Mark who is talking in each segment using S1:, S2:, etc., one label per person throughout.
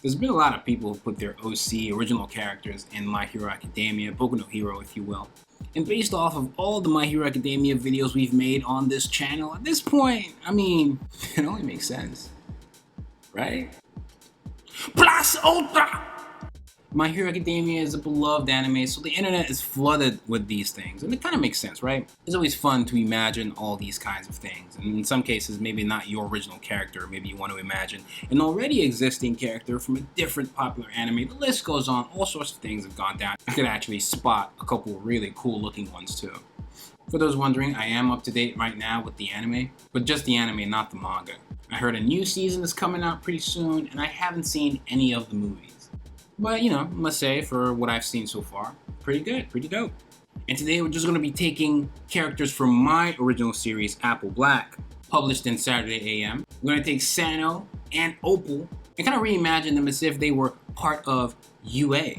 S1: There's been a lot of people who put their OC original characters in My Hero Academia, Boku no Hero if you will. And based off of all the My Hero Academia videos we've made on this channel, at this point, I mean, it only makes sense, right? Plus Ultra! My Hero Academia is a beloved anime, so the internet is flooded with these things, and it kind of makes sense, right? It's always fun to imagine all these kinds of things, and in some cases, maybe not your original character, maybe you want to imagine an already existing character from a different popular anime. The list goes on, all sorts of things have gone down. I could actually spot a couple really cool looking ones too. For those wondering, I am up to date right now with the anime, but just the anime, not the manga. I heard a new season is coming out pretty soon, and I haven't seen any of the movies. But, you know, I must say, for what I've seen so far, pretty good, pretty dope. And today we're just going to be taking characters from my original series, Apple Black, published in Saturday AM. We're going to take Sano and Opal and kind of reimagine them as if they were part of UA.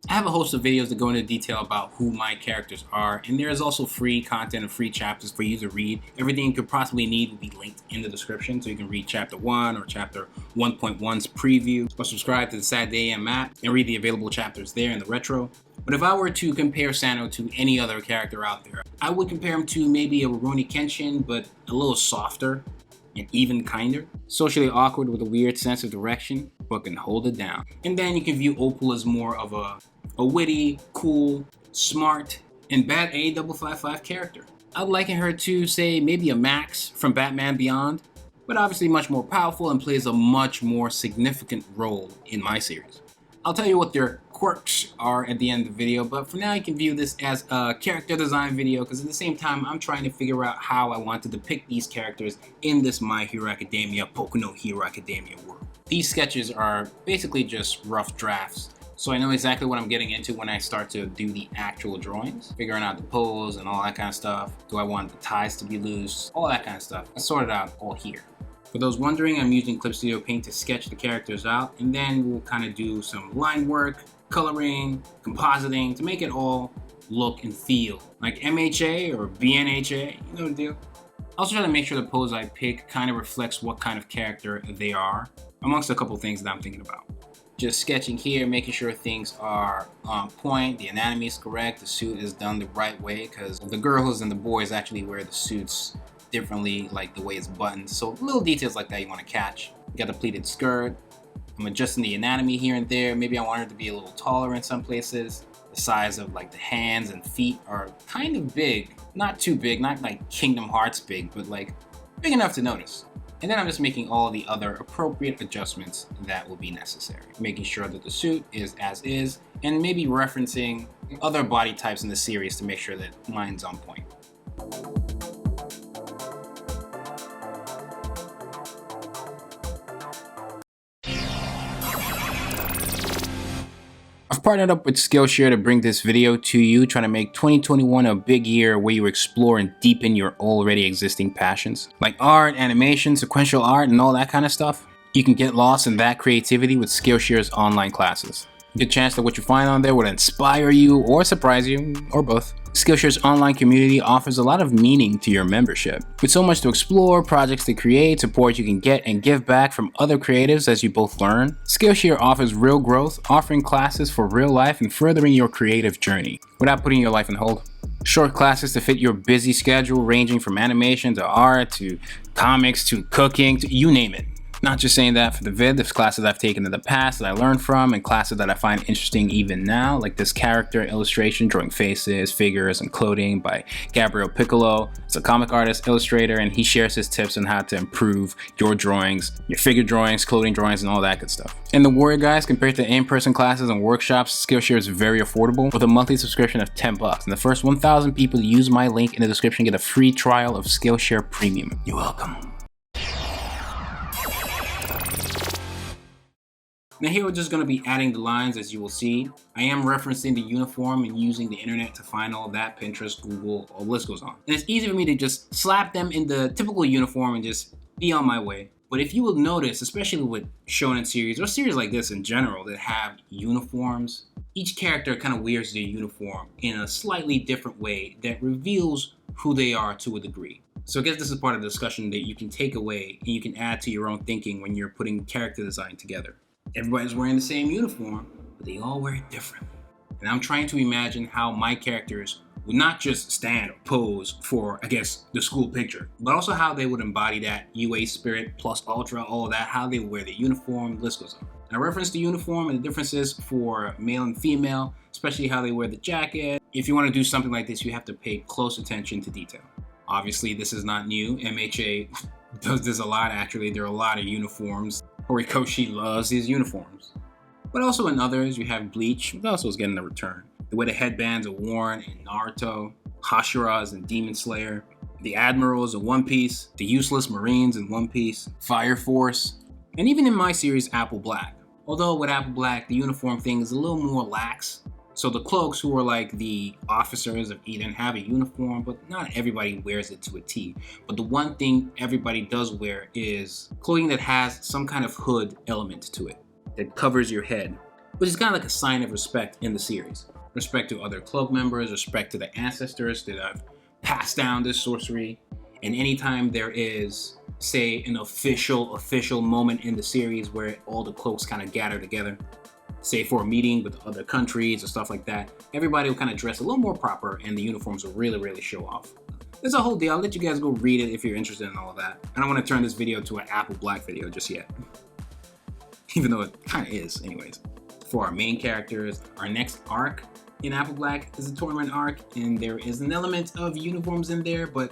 S1: I have a host of videos that go into detail about who my characters are, and there is also free content and free chapters for you to read. Everything you could possibly need will be linked in the description, so you can read chapter 1 or chapter 1.1's preview, or subscribe to the Saturday AM app and read the available chapters there in the retro. But if I were to compare Sano to any other character out there, I would compare him to maybe a Rurouni Kenshin, but a little softer and even kinder. Socially awkward with a weird sense of direction, but can hold it down. And then you can view Opal as more of a witty, cool, smart, and bad A555 character. I'd liken her to, say, maybe a Max from Batman Beyond, but obviously much more powerful and plays a much more significant role in my series. I'll tell you what their quirks are at the end of the video, but for now you can view this as a character design video, because at the same time I'm trying to figure out how I want to depict these characters in this My Hero Academia, Boku no Hero Academia world. These sketches are basically just rough drafts, so I know exactly what I'm getting into when I start to do the actual drawings, figuring out the pose and all that kind of stuff. Do I want the ties to be loose? All that kind of stuff. I sorted out all here. For those wondering, I'm using Clip Studio Paint to sketch the characters out, and then we'll kind of do some line work, coloring, compositing to make it all look and feel like MHA or BNHA, you know the deal. I also try to make sure the pose I pick kind of reflects what kind of character they are, amongst a couple things that I'm thinking about. Just sketching here, making sure things are on point, the anatomy is correct, the suit is done the right way, because the girls and the boys actually wear the suits differently, like the way it's buttoned. So little details like that you want to catch. You got the pleated skirt. I'm adjusting the anatomy here and there. Maybe I want her to be a little taller in some places. The size of like the hands and feet are kind of big. Not too big, not like Kingdom Hearts big, but like big enough to notice. And then I'm just making all the other appropriate adjustments that will be necessary. Making sure that the suit is as is, and maybe referencing other body types in the series to make sure that mine's on point. I've partnered up with Skillshare to bring this video to you, trying to make 2021 a big year where you explore and deepen your already existing passions, like art, animation, sequential art, and all that kind of stuff. You can get lost in that creativity with Skillshare's online classes. Good chance that what you find on there will inspire you or surprise you, or both. Skillshare's online community offers a lot of meaning to your membership. With so much to explore, projects to create, support you can get, and give back from other creatives as you both learn, Skillshare offers real growth, offering classes for real life and furthering your creative journey without putting your life on hold. Short classes to fit your busy schedule, ranging from animation to art to comics to cooking to you name it. Not just saying that for the vid, there's classes I've taken in the past that I learned from, and classes that I find interesting even now, like this character illustration drawing faces, figures, and clothing by Gabriel Piccolo. It's a comic artist, illustrator, and he shares his tips on how to improve your drawings, your figure drawings, clothing drawings, and all that good stuff. And the Warrior guys, compared to in-person classes and workshops, Skillshare is very affordable with a monthly subscription of $10. And the first 1,000 people to use my link in the description get a free trial of Skillshare Premium. You're welcome. Now here we're just going to be adding the lines, as you will see. I am referencing the uniform and using the internet to find all that, Pinterest, Google, all the list goes on. And it's easy for me to just slap them in the typical uniform and just be on my way. But if you will notice, especially with shonen series or series like this in general that have uniforms, each character kind of wears their uniform in a slightly different way that reveals who they are to a degree. So I guess this is part of the discussion that you can take away and you can add to your own thinking when you're putting character design together. Everybody's wearing the same uniform, but they all wear it differently. And I'm trying to imagine how my characters would not just stand or pose for, I guess, the school picture, but also how they would embody that UA spirit plus ultra, all of that, how they wear the uniform, the list goes on. I referenced the uniform and the differences for male and female, especially how they wear the jacket. If you want to do something like this, you have to pay close attention to detail. Obviously, this is not new. MHA does this a lot, actually. There are a lot of uniforms. Horikoshi loves these uniforms. But also in others, you have Bleach, which also is getting a return. The way the headbands are worn in Naruto, Hashira's in Demon Slayer, the Admirals in One Piece, the Useless Marines in One Piece, Fire Force, and even in my series, Apple Black. Although with Apple Black, the uniform thing is a little more lax. So the cloaks, who are like the officers of Eden, have a uniform, but not everybody wears it to a T. But the one thing everybody does wear is clothing that has some kind of hood element to it, that covers your head, which is kind of like a sign of respect in the series. Respect to other club members, respect to the ancestors that have passed down this sorcery. And anytime there is, say, an official moment in the series where all the cloaks kind of gather together, say for a meeting with other countries or stuff like that, everybody will kind of dress a little more proper and the uniforms will really show off. There's a whole deal. I'll let you guys go read it if you're interested in all of that. I don't want to turn this video to an Apple Black video just yet. Even though it kind of is anyways. For our main characters, our next arc in Apple Black is a tournament arc, and there is an element of uniforms in there, but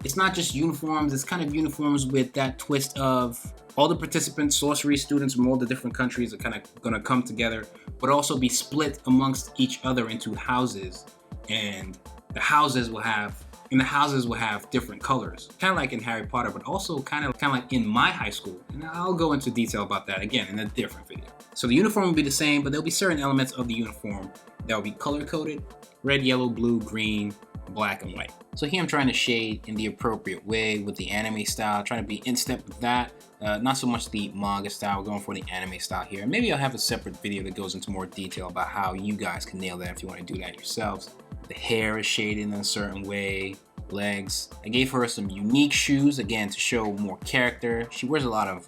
S1: it's not just uniforms, it's kind of uniforms with that twist of all the participants, sorcery students from all the different countries are kind of gonna come together, but also be split amongst each other into houses, and the houses will have different colors, kind of like in Harry Potter, but also kind of like in my high school. And I'll go into detail about that again in a different video. So the uniform will be the same, but there'll be certain elements of the uniform that will be color coded: red, yellow, blue, green, black, and white. So here I'm trying to shade in the appropriate way with the anime style, trying to be in step with that. Not so much the manga style, we're going for the anime style here. Maybe I'll have a separate video that goes into more detail about how you guys can nail that if you want to do that yourselves. The hair is shaded in a certain way, legs. I gave her some unique shoes, again, to show more character. She wears a lot of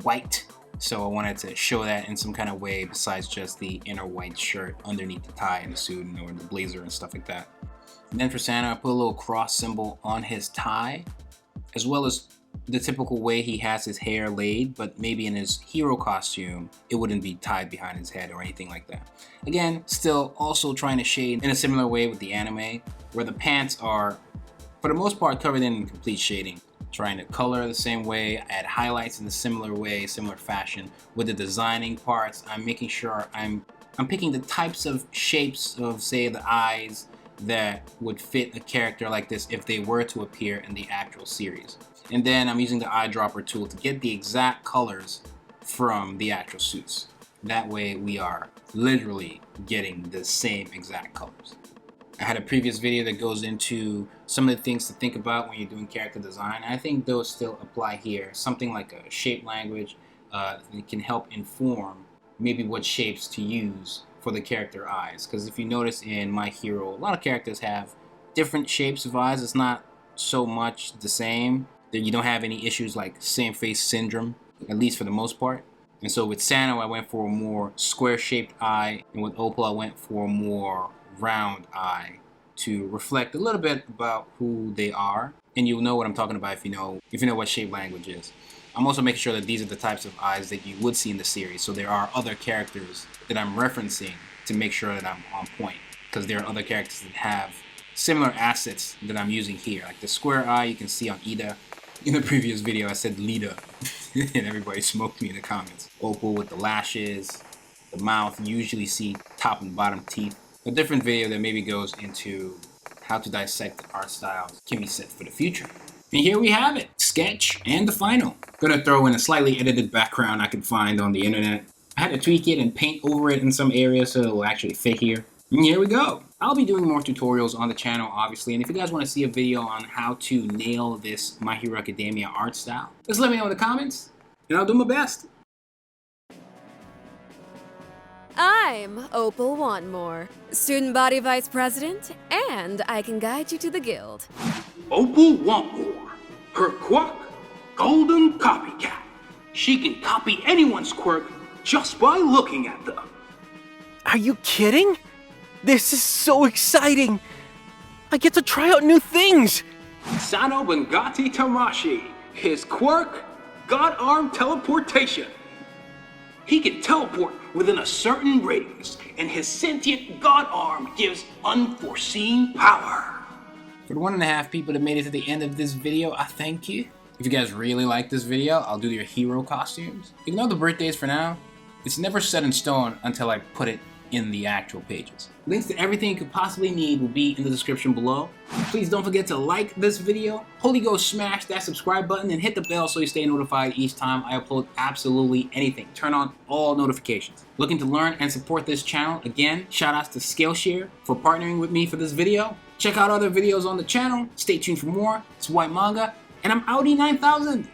S1: white, so I wanted to show that in some kind of way besides just the inner white shirt underneath the tie and the suit or the blazer and stuff like that. And then for Santa, I put a little cross symbol on his tie, as well as the typical way he has his hair laid, but maybe in his hero costume, it wouldn't be tied behind his head or anything like that. Again, still also trying to shade in a similar way with the anime, where the pants are, for the most part, covered in complete shading. Trying to color the same way, add highlights in a similar way, similar fashion. With the designing parts, I'm making sure I'm picking the types of shapes of, say, the eyes that would fit a character like this if they were to appear in the actual series. And then I'm using the eyedropper tool to get the exact colors from the actual suits. That way we are literally getting the same exact colors. I had a previous video that goes into some of the things to think about when you're doing character design. I think those still apply here. Something like a shape language that can help inform maybe what shapes to use for the character eyes. Because if you notice in My Hero, a lot of characters have different shapes of eyes. It's not so much the same. You don't have any issues like same face syndrome, at least for the most part. And so with Sano, I went for a more square shaped eye, and with Opal, I went for a more round eye to reflect a little bit about who they are. And you'll know what I'm talking about if you know what shape language is. I'm also making sure that these are the types of eyes that you would see in the series. So there are other characters that I'm referencing to make sure that I'm on point, because there are other characters that have similar assets that I'm using here. Like the square eye you can see on Ida. In the previous video, I said Lita, and everybody smoked me in the comments. Opal with the lashes, the mouth, you usually see top and bottom teeth. A different video that maybe goes into how to dissect the art styles can be set for the future. And here we have it, sketch and the final. Gonna throw in a slightly edited background I could find on the internet. I had to tweak it and paint over it in some areas so it will actually fit here. And here we go. I'll be doing more tutorials on the channel, obviously, and if you guys want to see a video on how to nail this My Hero Academia art style, just let me know in the comments, and I'll do my best.
S2: I'm Opal Wantmore, Student Body Vice President, and I can guide you to the guild.
S3: Opal Wantmore, her quirk, golden copycat. She can copy anyone's quirk just by looking at them.
S4: Are you kidding? This is so exciting! I get to try out new things!
S3: Sano Bengati Tamashi, his quirk, God Arm Teleportation. He can teleport within a certain radius, and his sentient God Arm gives unforeseen power.
S1: For the 1.5 people that made it to the end of this video, I thank you. If you guys really like this video, I'll do your hero costumes. Ignore the birthdays for now. It's never set in stone until I put it in the actual pages. Links to everything you could possibly need will be in the description below. Please don't forget to like this video. Holy Ghost, smash that subscribe button and hit the bell so you stay notified each time I upload absolutely anything. Turn on all notifications. Looking to learn and support this channel? Again, shout outs to Skillshare for partnering with me for this video. Check out other videos on the channel. Stay tuned for more. It's Whyt Manga, and I'm Audi 9000.